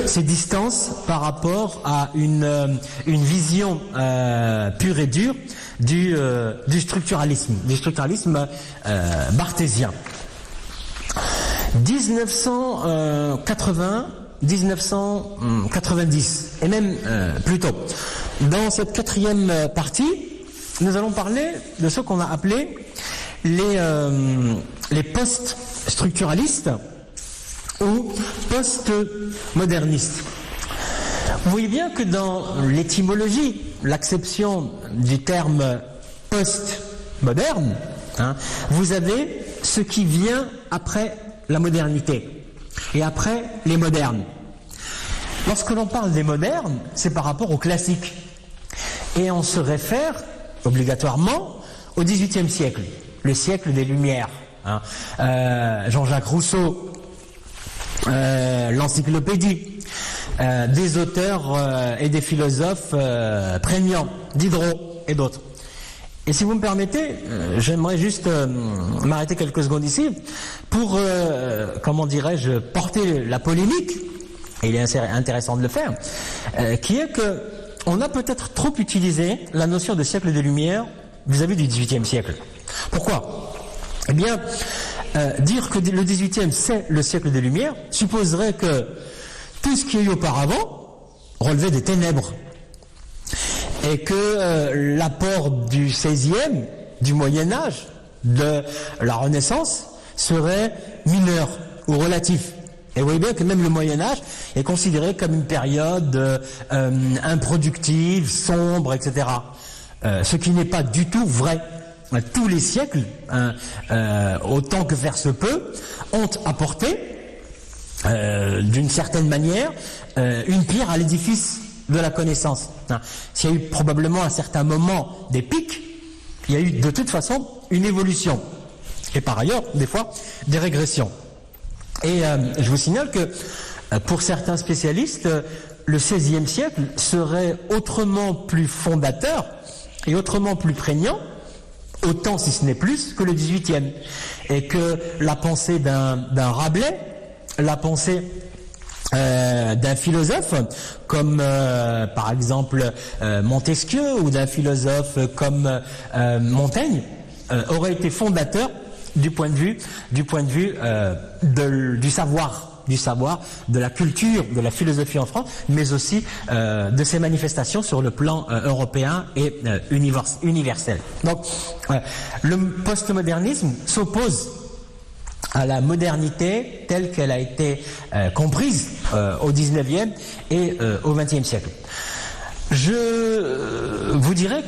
ces distances par rapport à une vision pure et dure du structuralisme barthésien. 1990 et même plus tôt. Dans cette quatrième partie, nous allons parler de ce qu'on a appelé les post-structuralistes ou post-modernistes. Vous voyez bien que dans l'étymologie, l'acception du terme post-moderne, vous avez ce qui vient après la modernité et après les modernes. Lorsque l'on parle des modernes, c'est par rapport aux classiques. Et on se réfère obligatoirement au XVIIIe siècle, le siècle des Lumières. Jean-Jacques Rousseau, l'encyclopédie, des auteurs et des philosophes prégnants, Diderot et d'autres. Et si vous me permettez, j'aimerais juste m'arrêter quelques secondes ici pour, comment dirais-je, porter la polémique, et il est intéressant de le faire, qui est que on a peut-être trop utilisé la notion de siècle des Lumières vis-à-vis du XVIIIe siècle. Pourquoi ? Eh bien, dire que le XVIIIe c'est le siècle des Lumières supposerait que tout ce qui y a eu auparavant relevait des ténèbres. Et que l'apport du XVIe, du Moyen-Âge, de la Renaissance, serait mineur ou relatif. Et vous voyez bien que même le Moyen-Âge est considéré comme une période improductive, sombre, etc. Ce qui n'est pas du tout vrai. Tous les siècles, autant que faire se peut, ont apporté, d'une certaine manière, une pierre à l'édifice de la connaissance. S'il y a eu probablement à un certain moment des pics, il y a eu de toute façon une évolution. Et par ailleurs, des fois, des régressions. Et je vous signale que pour certains spécialistes, le XVIe siècle serait autrement plus fondateur et autrement plus prégnant, autant si ce n'est plus, que le XVIIIe. Et que la pensée d'un Rabelais, la pensée d'un philosophe comme par exemple Montesquieu ou d'un philosophe comme Montaigne aurait été fondateur du point de vue du savoir, de la culture, de la philosophie en France, mais aussi de ses manifestations sur le plan européen et universel. Donc le postmodernisme s'oppose à la modernité telle qu'elle a été comprise au XIXe et au XXe siècle. Je vous dirais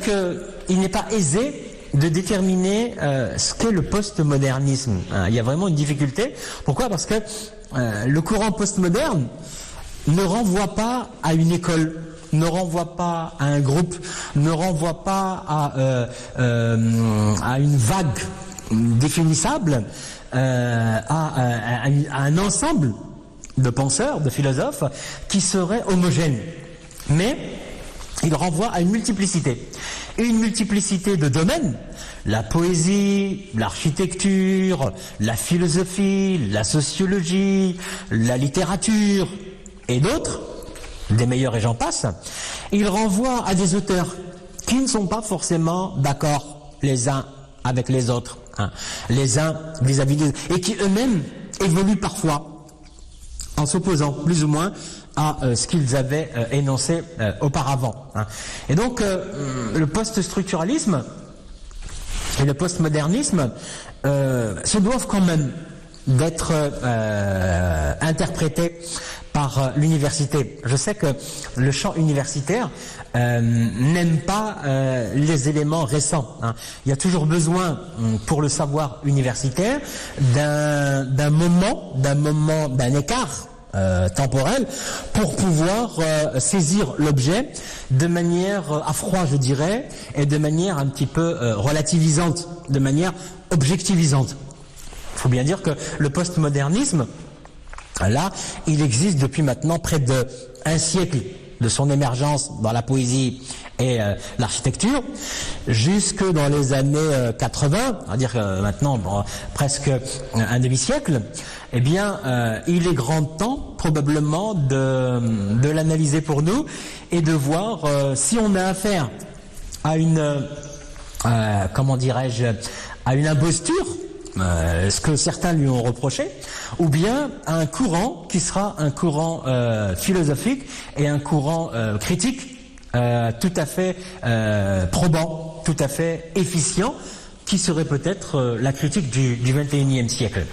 qu'il n'est pas aisé de déterminer ce qu'est le postmodernisme. Il y a vraiment une difficulté. Pourquoi ? Parce que le courant postmoderne ne renvoie pas à une école, ne renvoie pas à un groupe, ne renvoie pas à une vague définissable, à un ensemble de penseurs, de philosophes qui seraient homogènes. Mais il renvoie à une multiplicité. Et une multiplicité de domaines, la poésie, l'architecture, la philosophie, la sociologie, la littérature et d'autres, des meilleurs et j'en passe. Il renvoie à des auteurs qui ne sont pas forcément d'accord les uns avec les autres. Les uns vis-à-vis des autres, et qui eux-mêmes évoluent parfois en s'opposant plus ou moins à ce qu'ils avaient énoncé auparavant. Et donc le post-structuralisme et le postmodernisme se doivent quand même d'être interprétés par l'université. Je sais que le champ universitaire n'aime pas les éléments récents. Il y a toujours besoin, pour le savoir universitaire, d'un écart temporel pour pouvoir saisir l'objet de manière à froid, je dirais, et de manière un petit peu relativisante, de manière objectivisante. Il faut bien dire que le postmodernisme, là, il existe depuis maintenant près d'un siècle de son émergence dans la poésie et l'architecture, jusque dans les années 80, on va dire maintenant presque un demi-siècle, eh bien, il est grand temps probablement de l'analyser pour nous et de voir si on a affaire à une, comment dirais-je, à une imposture, ce que certains lui ont reproché, ou bien à un courant qui sera un courant philosophique et un courant critique tout à fait probant, tout à fait efficient, qui serait peut-être la critique du XXIe siècle.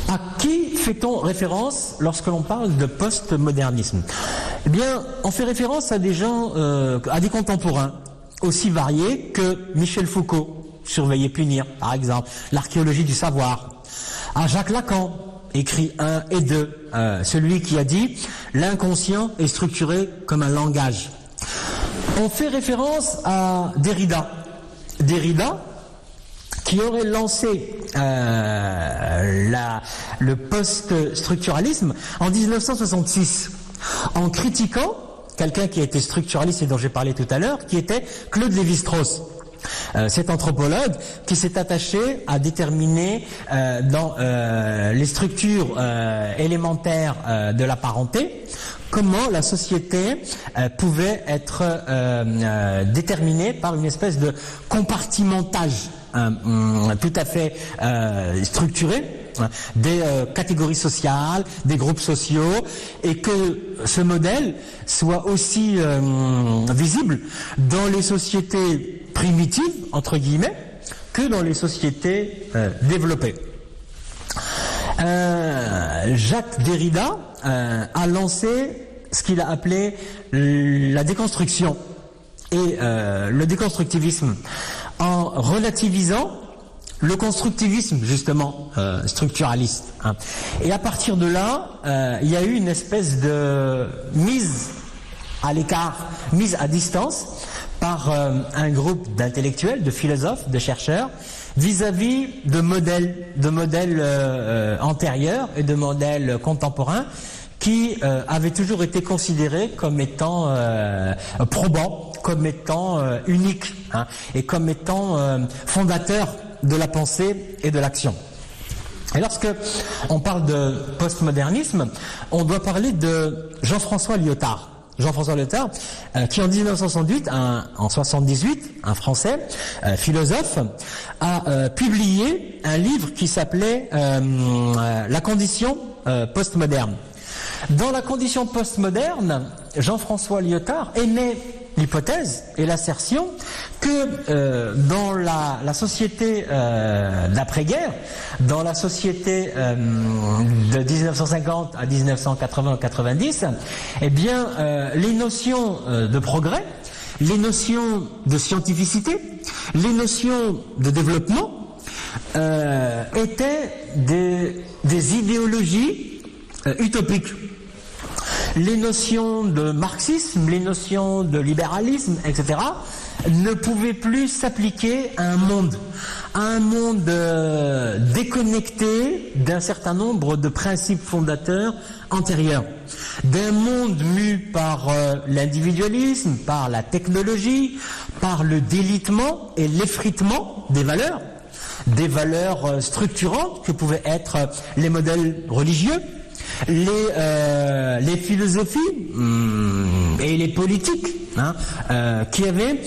À qui fait-on référence lorsque l'on parle de postmodernisme? Eh bien, on fait référence à des gens, à des contemporains aussi variés que Michel Foucault, Surveiller, punir, par exemple, l'archéologie du savoir, à Jacques Lacan, écrit 1 et 2, celui qui a dit « L'inconscient est structuré comme un langage ». On fait référence à Derrida. Derrida, qui aurait lancé le post-structuralisme en 1966, en critiquant quelqu'un qui a été structuraliste et dont j'ai parlé tout à l'heure, qui était Claude Lévi-Strauss. Cet anthropologue qui s'est attaché à déterminer dans les structures élémentaires de la parenté comment la société pouvait être déterminée par une espèce de compartimentage tout à fait structuré des catégories sociales, des groupes sociaux, et que ce modèle soit aussi visible dans les sociétés primitives, entre guillemets, que dans les sociétés développées. Jacques Derrida a lancé ce qu'il a appelé la déconstruction et le déconstructivisme, en relativisant le constructivisme, justement, structuraliste. Hein. Et à partir de là, il y a eu une espèce de mise à l'écart, mise à distance par un groupe d'intellectuels, de philosophes, de chercheurs, vis-à-vis de modèles antérieurs et de modèles contemporains qui avaient toujours été considérés comme étant probants, comme étant uniques, hein, et comme étant fondateurs de la pensée et de l'action. Et lorsque on parle de postmodernisme, on doit parler de Jean-François Lyotard. Jean-François Lyotard, qui en 1978, en 78, un Français, philosophe, a publié un livre qui s'appelait La condition postmoderne. Dans la condition postmoderne, Jean-François Lyotard émet l'hypothèse et l'assertion que dans la société d'après-guerre, dans la société de 1950 à 1980-90, eh bien, les notions de progrès, les notions de scientificité, les notions de développement étaient des idéologies utopiques. Les notions de marxisme, les notions de libéralisme, etc., ne pouvaient plus s'appliquer à un monde déconnecté d'un certain nombre de principes fondateurs antérieurs, d'un monde mu par l'individualisme, par la technologie, par le délitement et l'effritement des valeurs structurantes que pouvaient être les modèles religieux, les philosophies et les politiques, hein, qui avaient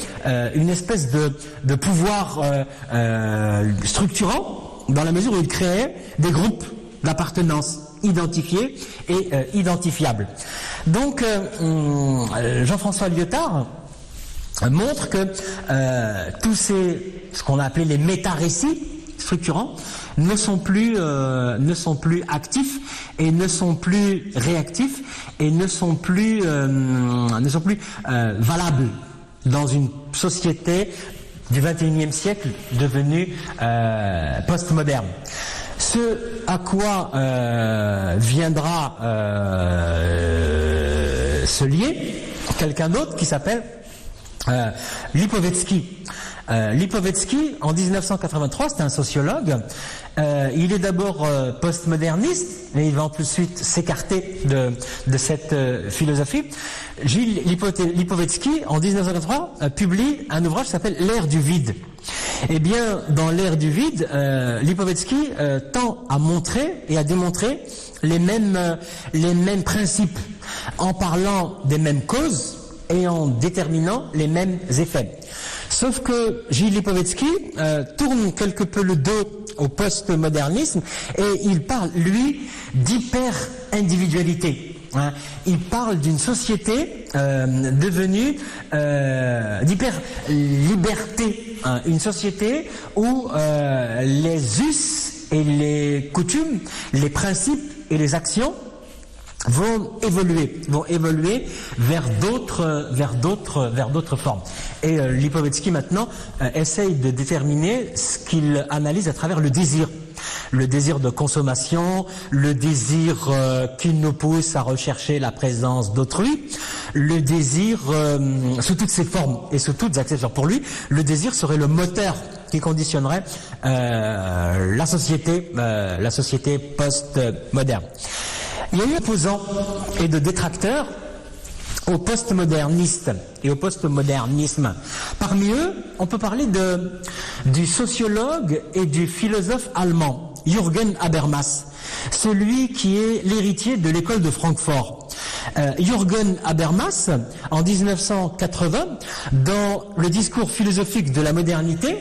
une espèce de pouvoir structurant dans la mesure où ils créaient des groupes d'appartenance identifiés et identifiables. Donc Jean-François Lyotard montre que tous ce qu'on a appelé les méta-récits structurants ne sont plus actifs et ne sont plus réactifs et ne sont plus valables dans une société du XXIe siècle devenue postmoderne. Ce à quoi viendra se lier quelqu'un d'autre qui s'appelle Lipovetsky. Lipovetsky, en 1983, c'est un sociologue. Il est d'abord postmoderniste, mais il va ensuite s'écarter de cette philosophie. Gilles Lipovetsky, en 1983, publie un ouvrage qui s'appelle L'ère du vide. Eh bien, dans l'ère du vide, Lipovetsky tend à montrer et à démontrer les mêmes principes, en parlant des mêmes causes et en déterminant les mêmes effets. Sauf que Gilles Lipovetsky tourne quelque peu le dos au postmodernisme et il parle, lui, d'hyper-individualité. Il parle d'une société devenue d'hyper-liberté, une société où les us et les coutumes, les principes et les actions vont évoluer vers d'autres formes. Et Lipovetsky maintenant essaye de déterminer ce qu'il analyse à travers le désir de consommation, le désir qui nous pousse à rechercher la présence d'autrui, le désir sous toutes ses formes et sous toutes ses actions. Pour lui, le désir serait le moteur qui conditionnerait la société post-moderne. Il y a eu opposants et de détracteurs aux postmodernistes et au postmodernisme. Parmi eux, on peut parler du sociologue et du philosophe allemand, Jürgen Habermas, celui qui est l'héritier de l'école de Francfort. Jürgen Habermas, en 1980, dans le discours philosophique de la modernité,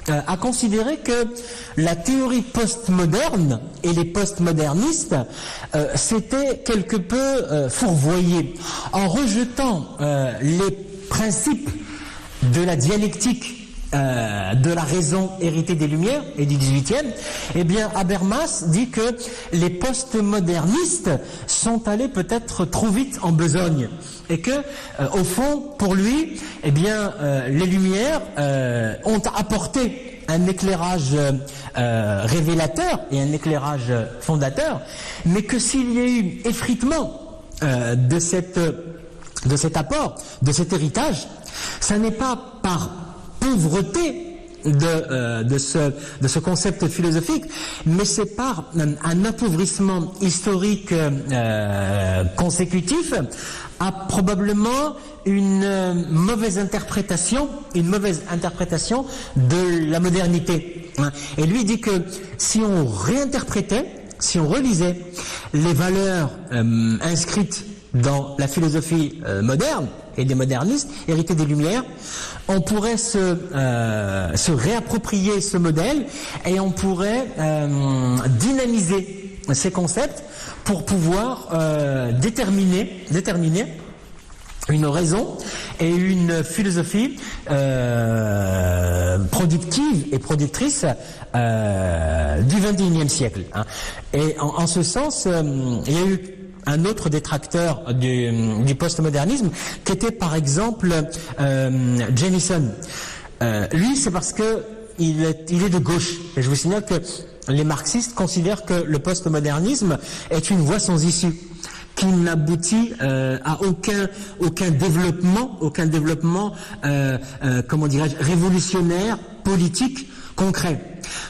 a considéré que la théorie postmoderne et les postmodernistes s'étaient quelque peu fourvoyés en rejetant les principes de la dialectique de la raison héritée des Lumières et du XVIIIe. Eh bien, Habermas dit que les postmodernistes sont allés peut-être trop vite en besogne et que, au fond, pour lui, eh bien, les Lumières ont apporté un éclairage révélateur et un éclairage fondateur, mais que s'il y a eu effritement de cet apport, de cet héritage, ça n'est pas par pauvreté de ce concept philosophique, mais c'est par un appauvrissement historique consécutif à probablement une mauvaise interprétation de la modernité. Et lui dit que si on réinterprétait, si on relisait les valeurs inscrites dans la philosophie moderne et des modernistes, héritées des Lumières, on pourrait se réapproprier ce modèle et on pourrait dynamiser ces concepts pour pouvoir déterminer une raison et une philosophie productive et productrice du XXIe siècle. Et en ce sens, il y a eu un autre détracteur du postmodernisme qui était par exemple Jamison. Lui, c'est parce que il est de gauche. Et je vous signale que les marxistes considèrent que le postmodernisme est une voie sans issue, qui n'aboutit à aucun développement, comment dirais-je, révolutionnaire, politique, concret.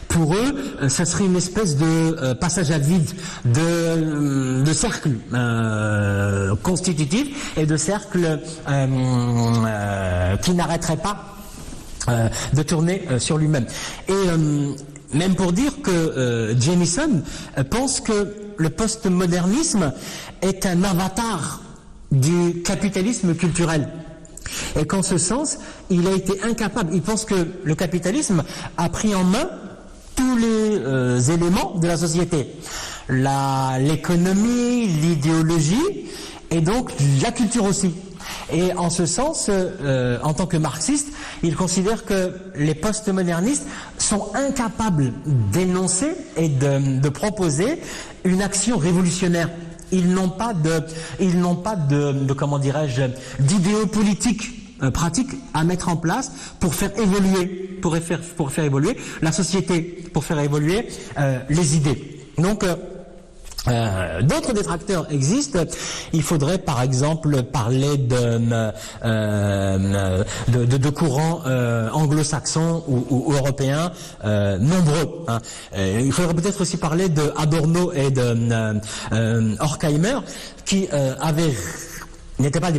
Pour eux, ça serait une espèce de passage à vide, de cercle constitutif et de cercle qui n'arrêterait pas de tourner sur lui-même. Et même pour dire que Jamison pense que le postmodernisme est un avatar du capitalisme culturel. Et qu'en ce sens, il a été incapable. Il pense que le capitalisme a pris en main tous les éléments de la société. L'économie, l'idéologie et donc la culture aussi. Et en ce sens, en tant que marxiste, il considère que les postmodernistes sont incapables d'énoncer et de proposer une action révolutionnaire. Ils n'ont pas de comment dirais-je, d'idéaux politiques pratiques à mettre en place pour faire évoluer, pour faire évoluer la société, pour faire évoluer les idées. Donc, D'autres détracteurs existent. Il faudrait par exemple parler de courants anglo-saxons ou européens nombreux. Hein. Il faudrait peut-être aussi parler de Adorno et de Horkheimer qui n'étaient pas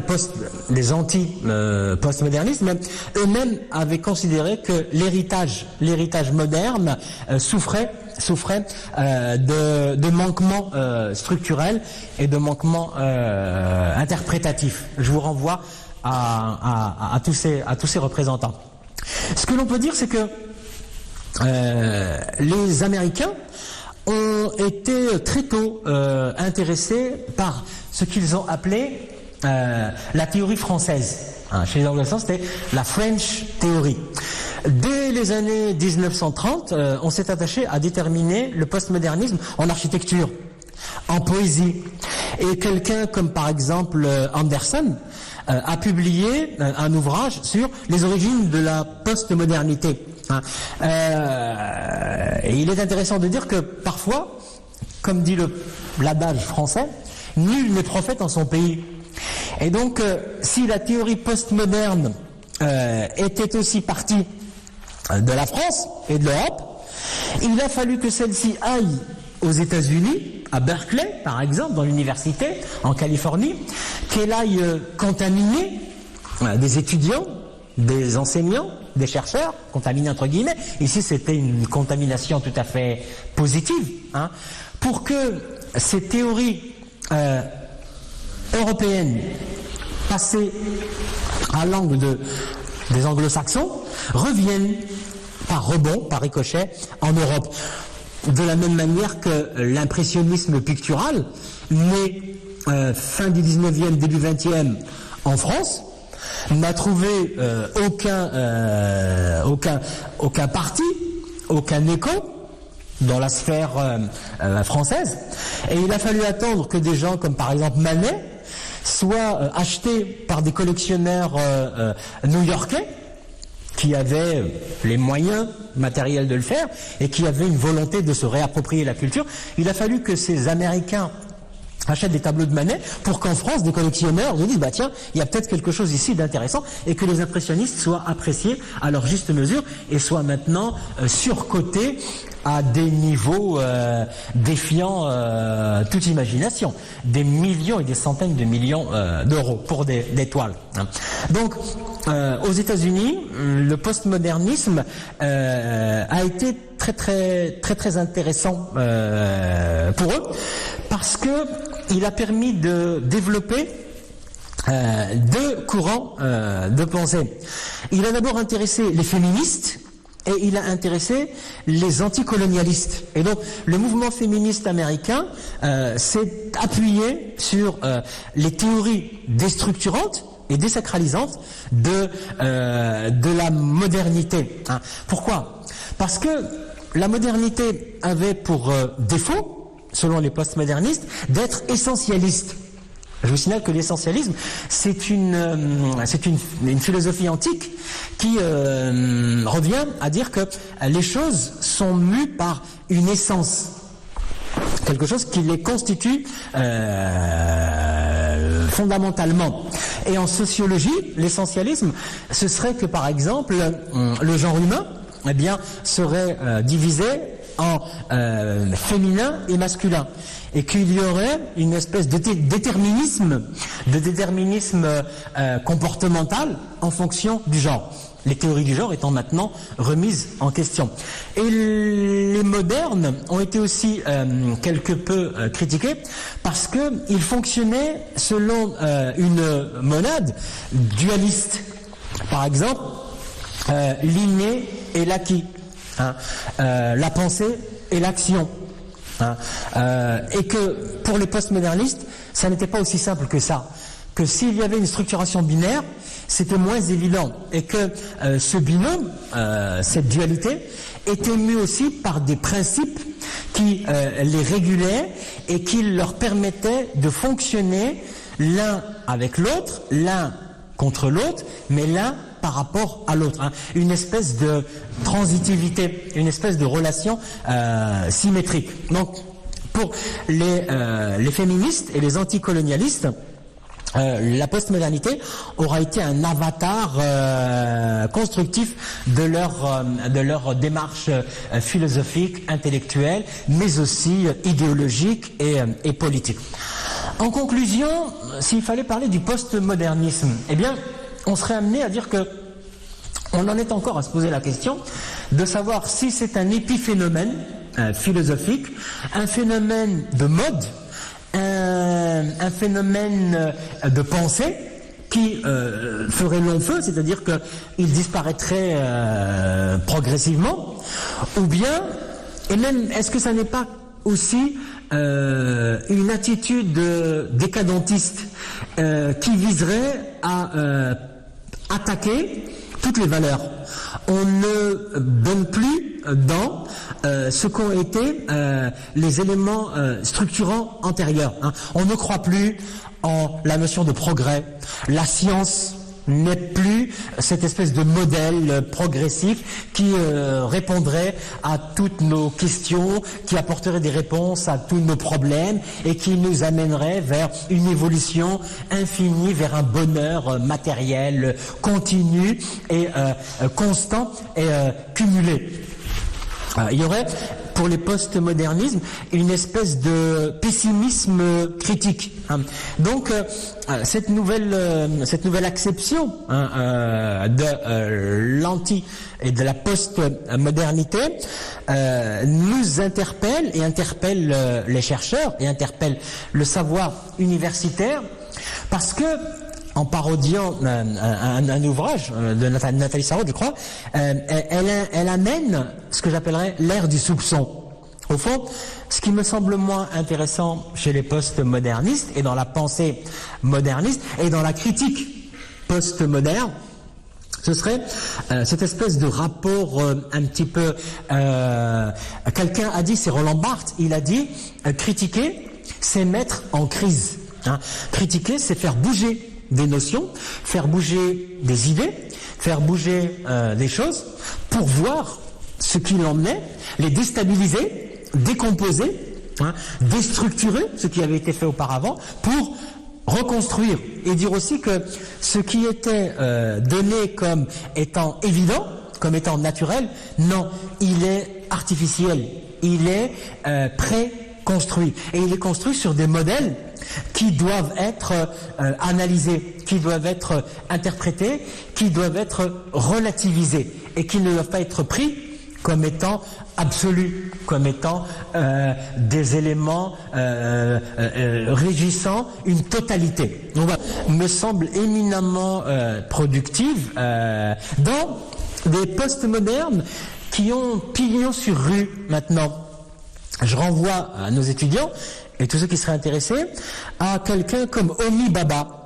des anti-postmodernistes, mais eux-mêmes avaient considéré que l'héritage moderne souffrait de manquements structurels et de manquements interprétatifs. Je vous renvoie à tous ces représentants. Ce que l'on peut dire, c'est que les Américains ont été très tôt intéressés par ce qu'ils ont appelé la théorie française. Chez les anglo-saxons, c'était la French Theory. Dès les années 1930, on s'est attaché à déterminer le postmodernisme en architecture, en poésie. Et quelqu'un comme par exemple Anderson a publié un ouvrage sur les origines de la postmodernité. Et il est intéressant de dire que parfois, comme dit l'adage français, nul n'est prophète en son pays. Et donc, si la théorie postmoderne était aussi partie de la France et de l'Europe, il a fallu que celle-ci aille aux États-Unis, à Berkeley par exemple, dans l'université en Californie, qu'elle aille contaminer des étudiants, des enseignants, des chercheurs, contaminés entre guillemets. Ici c'était une contamination tout à fait positive, hein, pour que ces théories européennes passées à l'angle des anglo-saxons reviennent par rebond, par ricochet, en Europe. De la même manière que l'impressionnisme pictural, né fin du 19e, début 20e en France, n'a trouvé aucun parti, aucun écho dans la sphère française. Et il a fallu attendre que des gens comme par exemple Manet soient achetés par des collectionneurs new-yorkais qui avaient les moyens matériels de le faire et qui avaient une volonté de se réapproprier la culture. Il a fallu que ces Américains achètent des tableaux de Manet pour qu'en France, des collectionneurs se disent, bah tiens, il y a peut-être quelque chose ici d'intéressant, et que les impressionnistes soient appréciés à leur juste mesure et soient maintenant surcotés à des niveaux défiant toute imagination, des millions et des centaines de millions d'euros pour des toiles. Donc, aux États-Unis, le postmodernisme a été très intéressant pour eux, parce que il a permis de développer deux courants de pensée. Il a d'abord intéressé les féministes et il a intéressé les anticolonialistes. Et donc, le mouvement féministe américain s'est appuyé sur les théories déstructurantes et désacralisantes de la modernité. Hein. Pourquoi ? Parce que la modernité avait pour défaut, selon les postmodernistes, d'être essentialiste. Je vous signale que l'essentialisme, c'est une philosophie antique qui revient à dire que les choses sont mues par une essence, quelque chose qui les constitue fondamentalement. Et en sociologie, l'essentialisme, ce serait que par exemple, le genre humain, eh bien, serait divisé en féminin et masculin, et qu'il y aurait une espèce de déterminisme comportemental en fonction du genre. Les théories du genre étant maintenant remises en question. Et les modernes ont été aussi quelque peu critiqués parce qu'ils fonctionnaient selon une monade dualiste. Par exemple, l'inné et l'acquis. Hein, la pensée et l'action. Hein, et que pour les postmodernistes, ça n'était pas aussi simple que ça. Que s'il y avait une structuration binaire, c'était moins évident. Et que ce binôme, cette dualité, était mue aussi par des principes qui les régulaient et qui leur permettaient de fonctionner l'un avec l'autre, l'un contre l'autre, mais l'un par rapport à l'autre, hein. Une espèce de transitivité, une espèce de relation symétrique. Donc, Pour les féministes et les anticolonialistes, la postmodernité aura été un avatar constructif de leur démarche philosophique, intellectuelle, mais aussi idéologique et politique. En conclusion, s'il fallait parler du postmodernisme, eh bien, on serait amené à dire que on en est encore à se poser la question de savoir si c'est un épiphénomène philosophique, un phénomène de mode, un phénomène de pensée qui ferait long feu, c'est-à-dire qu'il disparaîtrait progressivement, ou bien, et même, est-ce que ça n'est pas aussi une attitude décadentiste qui viserait à attaquer toutes les valeurs. On ne donne plus dans ce qu'ont été les éléments structurants antérieurs. On ne croit plus en la notion de progrès. La science n'est plus cette espèce de modèle progressif qui répondrait à toutes nos questions, qui apporterait des réponses à tous nos problèmes et qui nous amènerait vers une évolution infinie, vers un bonheur matériel continu et constant et cumulé. Il y aurait, pour les postmodernismes, une espèce de pessimisme critique. Donc, cette nouvelle acception de l'anti et de la postmodernité nous interpelle et interpelle les chercheurs et interpelle le savoir universitaire, parce que en parodiant un ouvrage de Nathalie Sarraute, je crois, elle amène ce que j'appellerais l'ère du soupçon. Au fond, ce qui me semble moins intéressant chez les postmodernistes et dans la pensée moderniste et dans la critique postmoderne, ce serait cette espèce de rapport un petit peu... quelqu'un a dit, c'est Roland Barthes, il a dit critiquer, c'est mettre en crise. Critiquer, c'est faire bouger des notions, faire bouger des idées, faire bouger des choses pour voir ce qu'il en est, les déstabiliser, décomposer, déstructurer ce qui avait été fait auparavant pour reconstruire et dire aussi que ce qui était donné comme étant évident, comme étant naturel, non, il est artificiel, il est préconstruit et il est construit sur des modèles qui doivent être analysés, qui doivent être interprétés, qui doivent être relativisés et qui ne doivent pas être pris comme étant absolus, comme étant des éléments régissant une totalité. Donc, me semble éminemment productive dans des postmodernes qui ont pignon sur rue maintenant. Je renvoie à nos étudiants et tous ceux qui seraient intéressés à quelqu'un comme Homi Bhabha.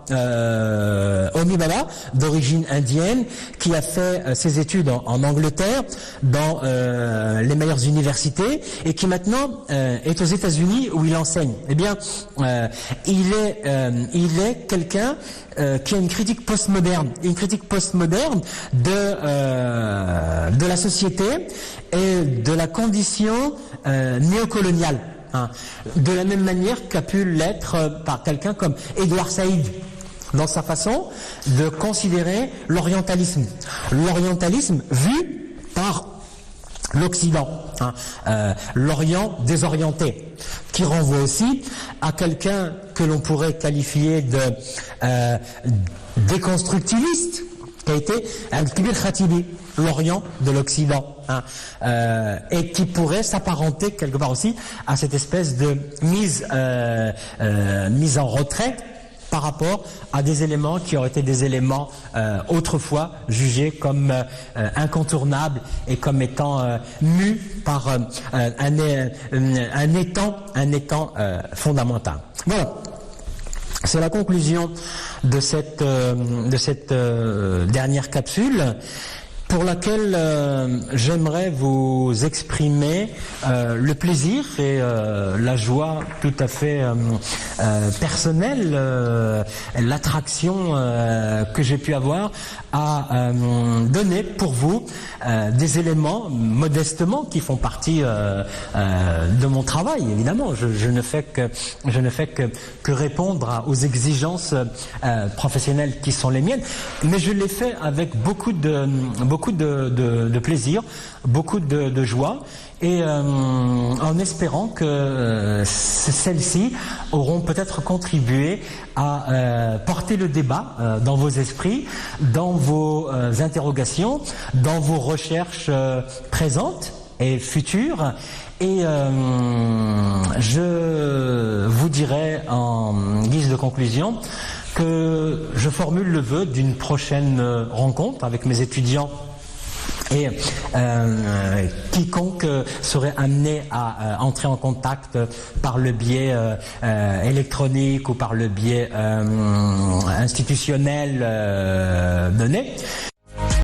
Homi Bhabha, d'origine indienne, qui a fait ses études en Angleterre, dans les meilleures universités, et qui maintenant est aux États-Unis où il enseigne. Eh bien, il est quelqu'un qui a une critique postmoderne de la société et de la condition néocoloniale. De la même manière qu'a pu l'être par quelqu'un comme Edward Said, dans sa façon de considérer l'orientalisme. L'orientalisme vu par l'Occident, l'Orient désorienté, qui renvoie aussi à quelqu'un que l'on pourrait qualifier de déconstructiviste, qui a été Al-Kibir Khatibi, l'Orient de l'Occident, et qui pourrait s'apparenter quelque part aussi à cette espèce de mise en retrait par rapport à des éléments qui auraient été des éléments autrefois jugés comme incontournables et comme étant mus par un étang fondamental. Voilà. C'est la conclusion de cette dernière capsule pour laquelle j'aimerais vous exprimer le plaisir et la joie tout à fait personnelle, l'attraction que j'ai pu avoir à donner pour vous des éléments modestement qui font partie de mon travail. Évidemment, je ne fais que répondre aux exigences professionnelles qui sont les miennes, mais je l'ai fait avec beaucoup de plaisir, beaucoup de joie, et en espérant que celles-ci auront peut-être contribué à porter le débat dans vos esprits, dans vos interrogations, dans vos recherches présentes et futures. Et je vous dirai en guise de conclusion que je formule le vœu d'une prochaine rencontre avec mes étudiants et quiconque serait amené à entrer en contact par le biais électronique ou par le biais institutionnel donné,